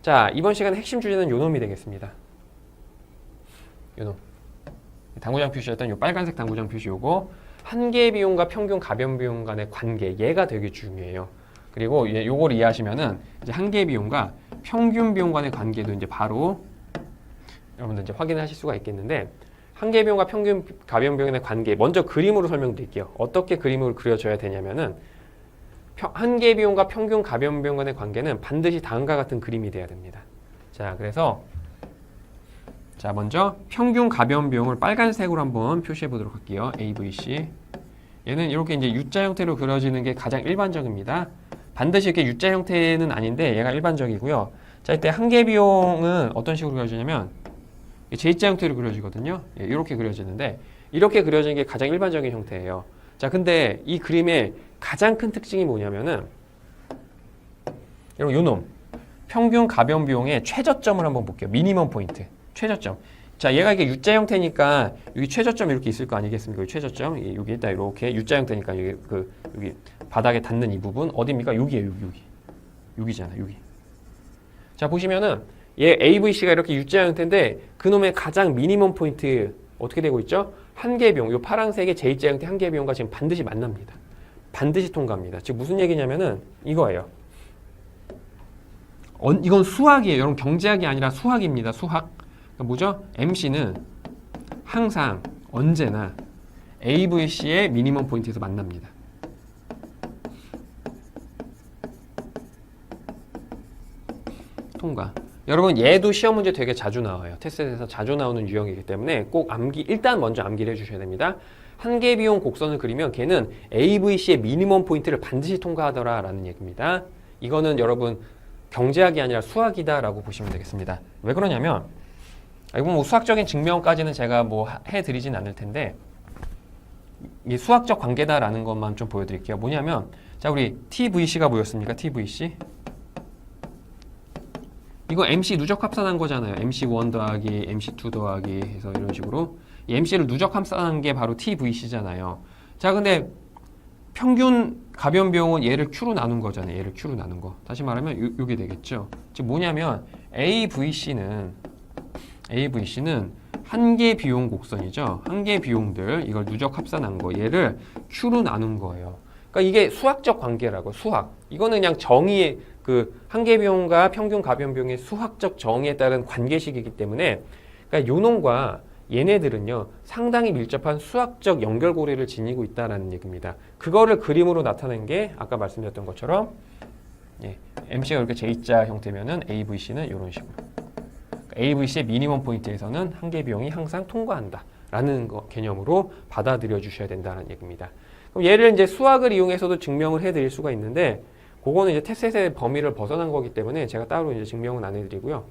자, 이번 시간의 핵심 주제는 요놈이 되겠습니다. 요놈. 당구장 표시였던 요 빨간색 당구장 표시 요거 한계 비용과 평균 가변 비용 간의 관계, 얘가 되게 중요해요. 그리고 요걸 이해하시면은 이제 한계 비용과 평균 비용 간의 관계도 이제 바로 여러분들 이제 확인하실 수가 있겠는데, 한계 비용과 평균 가변 비용의 관계, 먼저 그림으로 설명드릴게요. 어떻게 그림으로 그려져야 되냐면은 한계 비용과 평균 가변 비용 간의 관계는 반드시 다음과 같은 그림이 돼야 됩니다. 자, 그래서 자, 먼저 평균 가변 비용을 빨간색으로 한번 표시해 보도록 할게요. AVC. 얘는 이렇게 이제 U자 형태로 그려지는 게 가장 일반적입니다. 반드시 이렇게 U자 형태는 아닌데 얘가 일반적이고요. 자, 이때 한계 비용은 어떤 식으로 그려지냐면 J자 형태로 그려지거든요. 예, 이렇게 그려지는데 이렇게 그려지는 게 가장 일반적인 형태예요. 자, 근데 이 그림의 가장 큰 특징이 뭐냐면은 여러분 요놈 평균 가변 비용의 최저점을 한번 볼게요. 미니멈 포인트. 최저점. 자, 얘가 이게 U자 형태니까 여기 최저점 이렇게 있을 거 아니겠습니까? 여기 최저점. 여기 있다 이렇게 U자 형태니까 여기 바닥에 닿는 이 부분 어디입니까? 여기에요. 여기잖아. 여기. 자, 보시면은 얘 AVC가 이렇게 U자 형태인데 그놈의 가장 미니멈 포인트 어떻게 되고 있죠? 한계 비용. 요 파란색의 J자 형태 한계 비용과 지금 반드시 만납니다. 반드시 통과합니다. 지금 무슨 얘기냐면은 이거예요. 이건 수학이에요. 여러분 경제학이 아니라 수학입니다. 수학. 그러니까 뭐죠? MC는 항상 언제나 AVC의 미니멈 포인트에서 만납니다. 통과. 여러분 얘도 시험 문제 되게 자주 나와요. 테스트에서 자주 나오는 유형이기 때문에 꼭 일단 먼저 암기를 해주셔야 됩니다. 한계 비용 곡선을 그리면 걔는 AVC의 미니멈 포인트를 반드시 통과하더라 라는 얘기입니다. 이거는 여러분 경제학이 아니라 수학이다라고 보시면 되겠습니다. 왜 그러냐면 이건 뭐 수학적인 증명까지는 제가 뭐 해드리진 않을 텐데 이 수학적 관계다라는 것만 좀 보여드릴게요. 뭐냐면 자, 우리 TVC가 뭐였습니까? TVC 이거 MC 누적 합산한 거잖아요. MC1 더하기 MC2 더하기 해서 이런 식으로 이 MC를 누적 합산한 게 바로 TVC잖아요. 자, 근데 평균 가변 비용은 얘를 Q로 나눈 거잖아요. 얘를 Q로 나눈 거. 다시 말하면 요게 되겠죠. 즉 뭐냐면 AVC는 한계 비용 곡선이죠. 한계 비용들 이걸 누적 합산한 거 얘를 Q로 나눈 거예요. 그러니까 이게 수학적 관계라고. 수학. 이거는 그냥 정의의 그 한계 비용과 평균 가변 비용의 수학적 정의에 따른 관계식이기 때문에 그러니까 요놈과 얘네들은요 상당히 밀접한 수학적 연결고리를 지니고 있다라는 얘기입니다. 그거를 그림으로 나타낸 게 아까 말씀드렸던 것처럼 MC가 이렇게 J자 형태면은 AVC는 이런 식으로 AVC의 미니멈 포인트에서는 한계 비용이 항상 통과한다 라는 개념으로 받아들여 주셔야 된다는 얘기입니다. 그럼 얘를 이제 수학을 이용해서도 증명을 해드릴 수가 있는데 그거는 이제 테스트의 범위를 벗어난 거기 때문에 제가 따로 이제 증명은 안 해드리고요.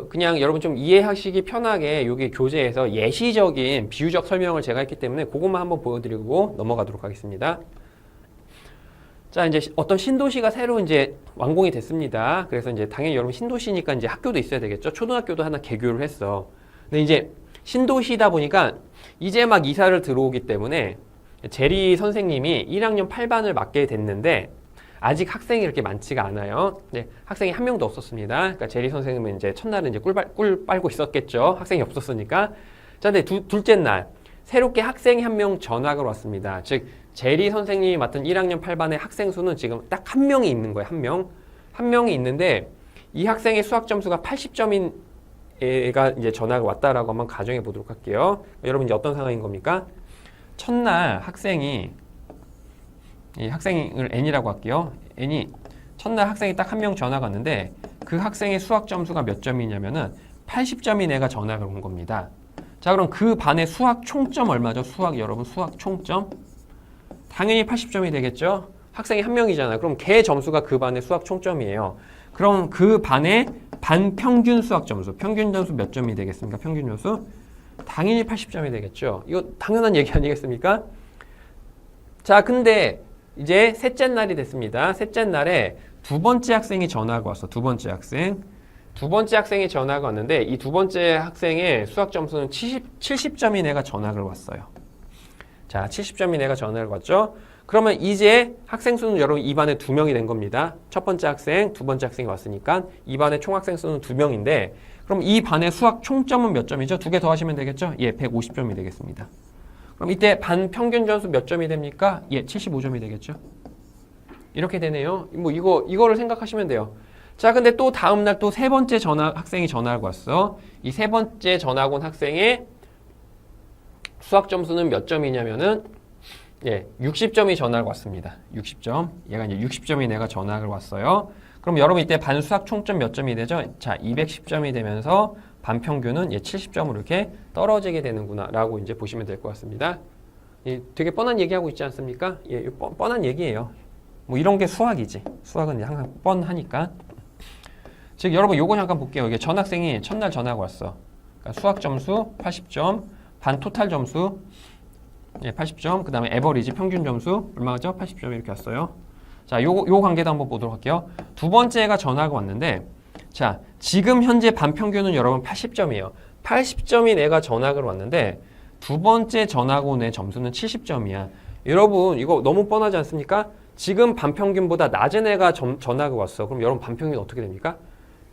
그냥 여러분 좀 이해하시기 편하게 여기 교재에서 예시적인 비유적 설명을 제가 했기 때문에 그것만 한번 보여드리고 넘어가도록 하겠습니다. 자, 이제 어떤 신도시가 새로 이제 완공이 됐습니다. 그래서 이제 당연히 여러분 신도시니까 이제 학교도 있어야 되겠죠. 초등학교도 하나 개교를 했어. 근데 이제 신도시다 보니까 이제 막 이사를 들어오기 때문에 제리 선생님이 1학년 8반을 맡게 됐는데 아직 학생이 그렇게 많지가 않아요. 네, 학생이 한 명도 없었습니다. 그러니까 제리 선생님은 이제 첫날은 이제 꿀 빨고 있었겠죠. 학생이 없었으니까. 자, 근데 둘째 날 새롭게 학생이 한 명 전학을 왔습니다. 즉 제리 선생님이 맡은 1학년 8반의 학생 수는 지금 딱 한 명이 있는 거예요. 한 명이 있는데 이 학생의 수학 점수가 80점인 애가 이제 전학을 왔다라고 한번 가정해 보도록 할게요. 여러분 이제 어떤 상황인 겁니까? 첫날 학생이 이 학생을 N이라고 할게요. N이 첫날 학생이 딱 한 명 전학 왔는데 그 학생의 수학 점수가 몇 점이냐면은 80점인 애가 전학을 온 겁니다. 자, 그럼 그 반의 수학 총점 얼마죠? 여러분 수학 총점? 당연히 80점이 되겠죠? 학생이 한 명이잖아요. 그럼 걔 점수가 그 반의 수학 총점이에요. 그럼 그 반의 반평균 수학 점수, 평균 점수 몇 점이 되겠습니까? 평균 점수? 당연히 80점이 되겠죠. 이거 당연한 얘기 아니겠습니까? 자, 근데 이제 셋째 날이 됐습니다. 셋째 날에 두 번째 학생이 전화가 왔어. 두 번째 학생이 전화가 왔는데 이 두 번째 학생의 수학 점수는 70점인 애가 전학을 왔어요. 자, 70점인 애가 전학을 왔죠. 그러면 이제 학생 수는 여러분 2반에 2명이 된 겁니다. 첫 번째 학생, 두 번째 학생이 왔으니까 2반의 총 학생 수는 2명인데 그럼 이 반의 수학 총점은 몇 점이죠? 2개 더 하시면 되겠죠? 예, 150점이 되겠습니다. 그럼 이때 반 평균 점수 몇 점이 됩니까? 예, 75점이 되겠죠? 이렇게 되네요. 뭐 이거를 생각하시면 돼요. 자, 근데 또 다음 날 또 세 번째 학생이 전화하고 왔어. 이 세 번째 전학 온 학생의 수학 점수는 몇 점이냐면은 예, 60점이 전학을 왔습니다. 60점. 얘가 이제 60점이 내가 전학을 왔어요. 그럼 여러분 이때 반 수학 총점 몇 점이 되죠? 자, 210점이 되면서 반 평균은 예, 70점으로 이렇게 떨어지게 되는구나라고 이제 보시면 될 것 같습니다. 예, 되게 뻔한 얘기하고 있지 않습니까? 예, 뻔한 얘기예요. 뭐 이런 게 수학이지. 수학은 항상 뻔하니까. 즉 여러분 요거 잠깐 볼게요. 이게 전학생이 첫날 전학 왔어. 그러니까 수학 점수 80점, 반 토탈 점수 예, 80점, 그 다음에 에버리지 평균 점수 얼마죠? 80점 이렇게 왔어요. 자, 요 관계도 한번 보도록 할게요. 두 번째가 전화가 왔는데, 자, 지금 현재 반평균은 여러분 80점이에요. 80점이 내가 전학을 왔는데, 두 번째 전학 온 애 점수는 70점이야. 여러분, 이거 너무 뻔하지 않습니까? 지금 반평균보다 낮은 애가 전학을 왔어. 그럼 여러분 반평균 어떻게 됩니까?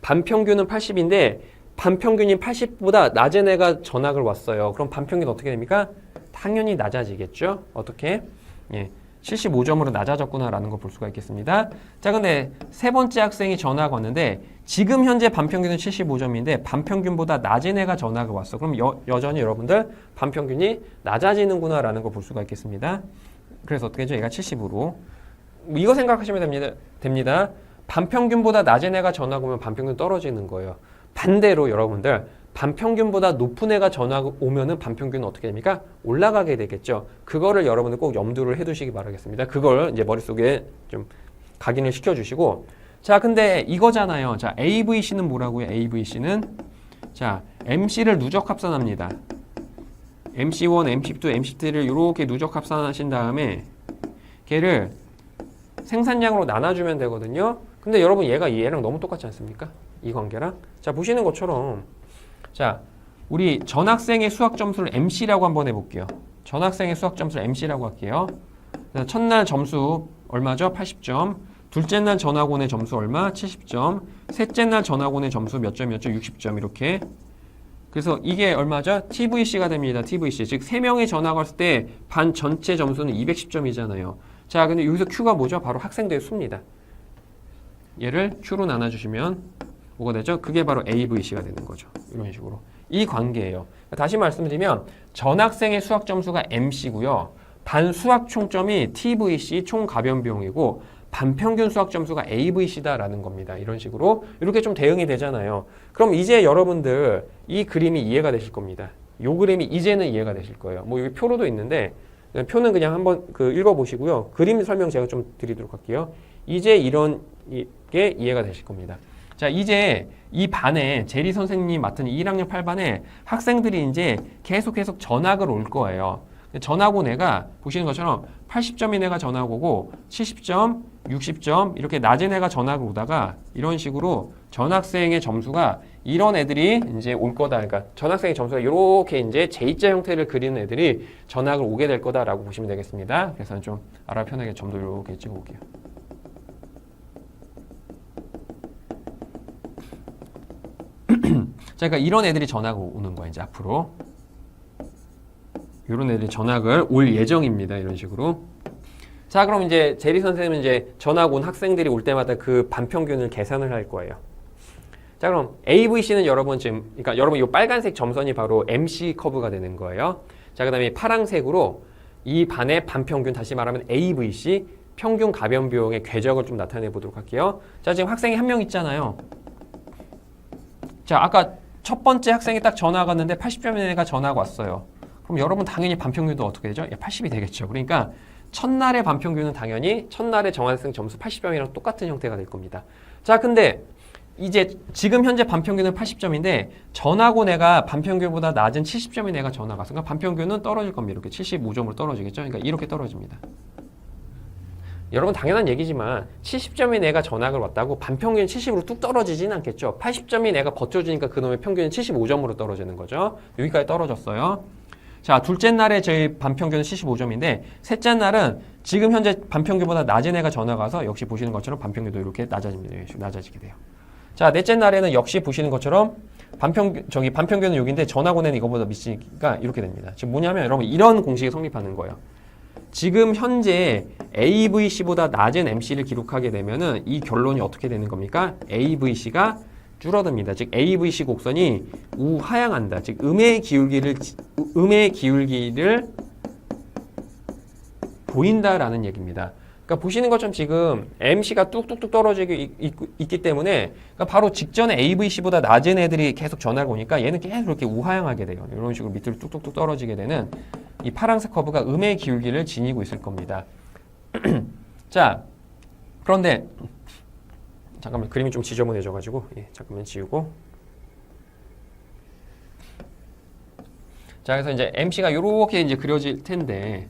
반평균은 80인데, 반평균이 80보다 낮은 애가 전학을 왔어요. 그럼 반평균 어떻게 됩니까? 당연히 낮아지겠죠? 어떻게? 예, 75점으로 낮아졌구나라는 걸 볼 수가 있겠습니다. 자, 근데 세 번째 학생이 전학 왔는데 지금 현재 반평균은 75점인데 반평균보다 낮은 애가 전학을 왔어. 그럼 여전히 여러분들 반평균이 낮아지는구나라는 걸 볼 수가 있겠습니다. 그래서 어떻게 되죠? 얘가 70으로. 이거 생각하시면 됩니다. 반평균보다 낮은 애가 전학 오면 반평균 떨어지는 거예요. 반대로 여러분들 반평균보다 높은 애가 전학 오면은 반평균은 어떻게 됩니까? 올라가게 되겠죠. 그거를 여러분들 꼭 염두를 해두시기 바라겠습니다. 그걸 이제 머릿속에 좀 각인을 시켜주시고. 자, 근데 이거잖아요. 자, AVC는 뭐라고요? AVC는 자, MC를 누적 합산합니다. MC1, MC2, MC3를 이렇게 누적 합산하신 다음에 걔를 생산량으로 나눠주면 되거든요. 근데 여러분 얘랑 너무 똑같지 않습니까? 이 관계랑. 자, 보시는 것처럼 자, 우리 전학생의 수학 점수를 MC라고 한번 해볼게요. 전학생의 수학 점수를 MC라고 할게요. 첫날 점수 얼마죠? 80점. 둘째 날 전학 온의 점수 얼마? 70점. 셋째 날 전학 온의 점수 몇 점이었죠? 60점 이렇게. 그래서 이게 얼마죠? TVC가 됩니다. TVC. 즉 3명이 전학 왔을 때 반 전체 점수는 210점이잖아요. 자, 근데 여기서 Q가 뭐죠? 바로 학생들의 수입니다. 얘를 Q로 나눠주시면 뭐가 되죠? 그게 바로 AVC가 되는 거죠. 이런 식으로. 이 관계예요. 다시 말씀드리면 전학생의 수학 점수가 MC고요. 반 수학 총점이 TVC 총 가변 비용이고 반평균 수학 점수가 AVC다라는 겁니다. 이런 식으로 이렇게 좀 대응이 되잖아요. 그럼 이제 여러분들 이 그림이 이해가 되실 겁니다. 이 그림이 이제는 이해가 되실 거예요. 뭐 여기 표로도 있는데 표는 그냥 한번 읽어보시고요. 그림 설명 제가 좀 드리도록 할게요. 이제 이런 게 이해가 되실 겁니다. 자, 이제 이 반에 제리 선생님이 맡은 1학년 8반에 학생들이 이제 계속 전학을 올 거예요. 전학 온 애가 보시는 것처럼 80점인 애가 전학 오고 70점, 60점 이렇게 낮은 애가 전학을 오다가 이런 식으로 전학생의 점수가 이런 애들이 이제 올 거다. 그러니까 전학생의 점수가 이렇게 이제 J자 형태를 그리는 애들이 전학을 오게 될 거다라고 보시면 되겠습니다. 그래서 좀 알아 편하게 점도 이렇게 찍어볼게요. 자, 그러니까 이런 애들이 전학을 오는 거야, 이제 앞으로. 이런 애들이 전학을 올 예정입니다. 이런 식으로. 자, 그럼 이제 제리 선생님은 이제 전학 온 학생들이 올 때마다 그 반평균을 계산을 할 거예요. 자, 그럼 AVC는 여러분 지금, 그러니까 여러분 이 빨간색 점선이 바로 MC 커브가 되는 거예요. 자, 그 다음에 파란색으로 이 반의 반평균, 다시 말하면 AVC, 평균 가변 비용의 궤적을 좀 나타내 보도록 할게요. 자, 지금 학생이 한 명 있잖아요. 자, 아까 첫 번째 학생이 딱 전학 왔는데 80점인 애가 전학 왔어요. 그럼 여러분 당연히 반평균도 어떻게 되죠? 80이 되겠죠. 그러니까 첫날의 반평균은 당연히 첫날의 정학생 점수 80점이랑 똑같은 형태가 될 겁니다. 자, 근데 이제 지금 현재 반평균은 80점인데 전학 온 애가 반평균보다 낮은 70점인 애가 전학 왔어. 그러니까 반평균은 떨어질 겁니다. 이렇게 75점으로 떨어지겠죠. 그러니까 이렇게 떨어집니다. 여러분 당연한 얘기지만 70점인 애가 전학을 왔다고 반평균 70으로 뚝 떨어지진 않겠죠. 80점인 애가 버텨주니까 그놈의 평균은 75점으로 떨어지는 거죠. 여기까지 떨어졌어요. 자, 둘째 날에 저희 반평균은 75점인데 셋째 날은 지금 현재 반평균보다 낮은 애가 전화가 와서 역시 보시는 것처럼 반평균도 이렇게 낮아지게 돼요. 자, 넷째 날에는 역시 보시는 것처럼 반평균은 여기인데 전화고는 이거보다 미치니까 이렇게 됩니다. 지금 뭐냐면 여러분 이런 공식이 성립하는 거예요. 지금 현재 AVC보다 낮은 MC를 기록하게 되면은 이 결론이 어떻게 되는 겁니까? AVC가 줄어듭니다. 즉 AVC 곡선이 우하향한다. 즉 음의 기울기를 보인다라는 얘기입니다. 그러니까 보시는 것처럼 지금 MC가 뚝뚝뚝 떨어지고 있기 때문에 그러니까 바로 직전에 AVC보다 낮은 애들이 계속 전화가 오니까 얘는 계속 이렇게 우하향하게 돼요. 이런 식으로 밑으로 뚝뚝뚝 떨어지게 되는 이 파란색 커브가 음의 기울기를 지니고 있을 겁니다. 자, 그런데 잠깐만 그림이 좀 지저분해져가지고 잠깐만 지우고. 자, 그래서 이제 MC가 이렇게 이제 그려질 텐데,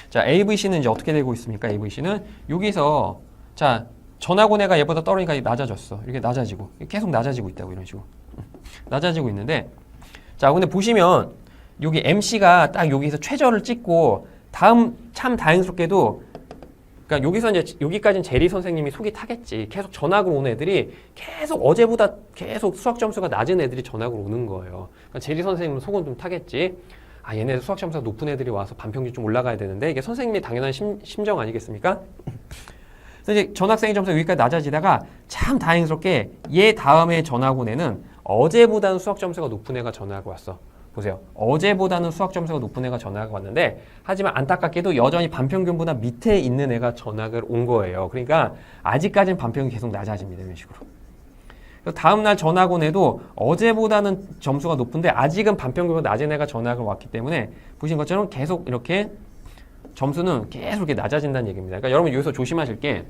자, AVC는 이제 어떻게 되고 있습니까? AVC는 여기서 자 전하고뇌가 얘보다 떨어지니까 낮아졌어. 이렇게 낮아지고 계속 낮아지고 있다고 이런 식으로 낮아지고 있는데, 자, 근데 보시면 여기 MC가 딱 여기서 최저를 찍고 다음 참 다행스럽게도 그러니까 여기서 이제 여기까지는 제리 선생님이 속이 타겠지. 계속 전학으로 오는 애들이 계속 어제보다 계속 수학 점수가 낮은 애들이 전학으로 오는 거예요. 그러니까 제리 선생님은 속은 좀 타겠지. 아, 얘네들 수학 점수가 높은 애들이 와서 반평균 좀 올라가야 되는데 이게 선생님의 당연한 심정 아니겠습니까? 그래서 이제 전학생의 점수가 여기까지 낮아지다가 참 다행스럽게 얘 다음에 전학 온 애는 어제보다는 수학 점수가 높은 애가 전학을 왔어. 보세요. 어제보다는 수학 점수가 높은 애가 전학을 왔는데 하지만 안타깝게도 여전히 반평균보다 밑에 있는 애가 전학을 온 거예요. 그러니까 아직까지는 반평균이 계속 낮아집니다. 이런 식으로. 다음날 전학 온 애도 어제보다는 점수가 높은데 아직은 반평균보다 낮은 애가 전학을 왔기 때문에 보신 것처럼 계속 이렇게 점수는 계속 이렇게 낮아진다는 얘기입니다. 그러니까 여러분 여기서 조심하실 게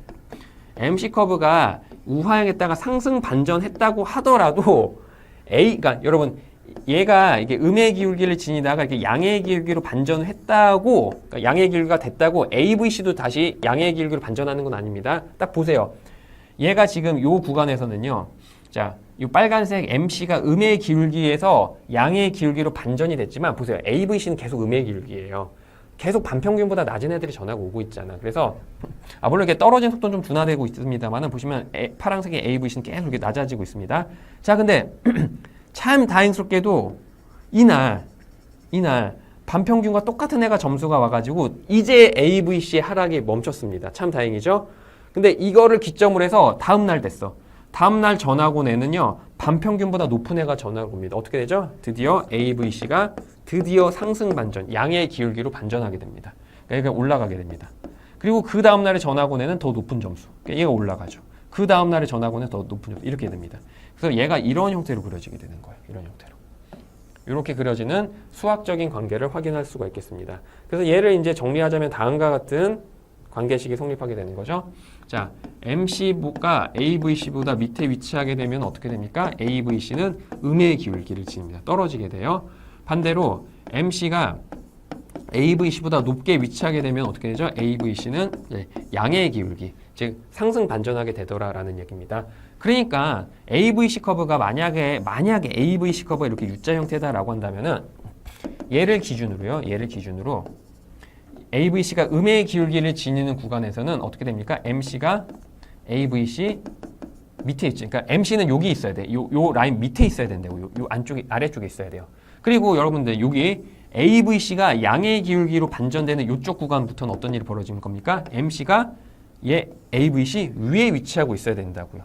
MC 커브가 우하향했다가 상승 반전했다고 하더라도 그러니까 여러분 얘가 이게 음의 기울기를 지니다가 이렇게 양의 기울기로 반전을 했다고, 그러니까 양의 기울기가 됐다고 AVC도 다시 양의 기울기로 반전하는 건 아닙니다. 딱 보세요. 얘가 지금 요 구간에서는요. 자, 이 빨간색 MC가 음의 기울기에서 양의 기울기로 반전이 됐지만 보세요. AVC는 계속 음의 기울기예요. 계속 반평균보다 낮은 애들이 전화가 오고 있잖아. 그래서 물론 이렇게 떨어진 속도는 좀 둔화되고 있습니다만 보시면 파란색의 AVC는 계속 이렇게 낮아지고 있습니다. 자, 근데 참 다행스럽게도 이날 반평균과 똑같은 애가 점수가 와가지고 이제 AVC의 하락이 멈췄습니다. 참 다행이죠. 근데 이거를 기점으로 해서 다음날 됐어. 다음날 전학 온 애는요 반평균보다 높은 애가 전학 옵니다. 어떻게 되죠? 드디어 AVC가 드디어 상승 반전, 양의 기울기로 반전하게 됩니다. 그러니까 올라가게 됩니다. 그리고 그 다음날에 전학 온 애는 더 높은 점수, 그러니까 얘가 올라가죠. 그 다음날에 전학 온 애는 더 높은 점수, 이렇게 됩니다. 그래서 얘가 이런 형태로 그려지게 되는 거예요. 이런 형태로. 이렇게 그려지는 수학적인 관계를 확인할 수가 있겠습니다. 그래서 얘를 이제 정리하자면 다음과 같은 관계식이 성립하게 되는 거죠. 자, MC가 AVC보다 밑에 위치하게 되면 어떻게 됩니까? AVC는 음의 기울기를 지닙니다. 떨어지게 돼요. 반대로 MC가 AVC보다 높게 위치하게 되면 어떻게 되죠? AVC는 양의 기울기, 즉 상승 반전하게 되더라라는 얘기입니다. 그러니까 AVC 커브가 만약에 AVC 커브가 이렇게 U자 형태다라고 한다면은 얘를 기준으로 AVC가 음의 기울기를 지니는 구간에서는 어떻게 됩니까? MC가 AVC 밑에 있죠. 그러니까 MC는 여기 있어야 돼. 요 라인 밑에 있어야 된다고. 요 안쪽에 아래쪽에 있어야 돼요. 그리고 여러분들 여기 AVC가 양의 기울기로 반전되는 이쪽 구간부터는 어떤 일이 벌어지는 겁니까? MC가 얘 AVC 위에 위치하고 있어야 된다고요.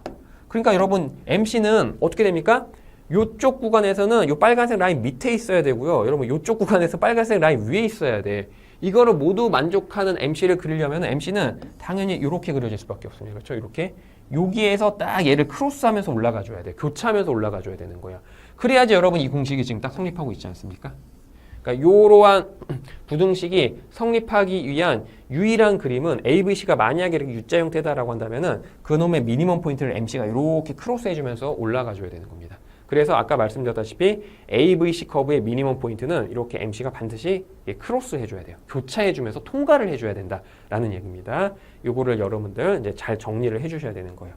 그러니까 여러분 MC는 어떻게 됩니까? 이쪽 구간에서는 이 빨간색 라인 밑에 있어야 되고요. 여러분 이쪽 구간에서 빨간색 라인 위에 있어야 돼. 이거를 모두 만족하는 MC를 그리려면 MC는 당연히 이렇게 그려질 수밖에 없습니다. 그렇죠? 이렇게 여기에서 딱 얘를 크로스하면서 올라가 줘야 돼. 교차하면서 올라가 줘야 되는 거예요. 그래야지 여러분 이 공식이 지금 딱 성립하고 있지 않습니까? 그러니까 이러한 부등식이 성립하기 위한 유일한 그림은 AVC가 만약에 이렇게 U자 형태다라고 한다면은 그놈의 미니멈 포인트를 MC가 이렇게 크로스 해주면서 올라가 줘야 되는 겁니다. 그래서 아까 말씀드렸다시피 AVC 커브의 미니멈 포인트는 이렇게 MC가 반드시 크로스 해줘야 돼요. 교차해주면서 통과를 해줘야 된다라는 얘기입니다. 요거를 여러분들 이제 잘 정리를 해주셔야 되는 거예요.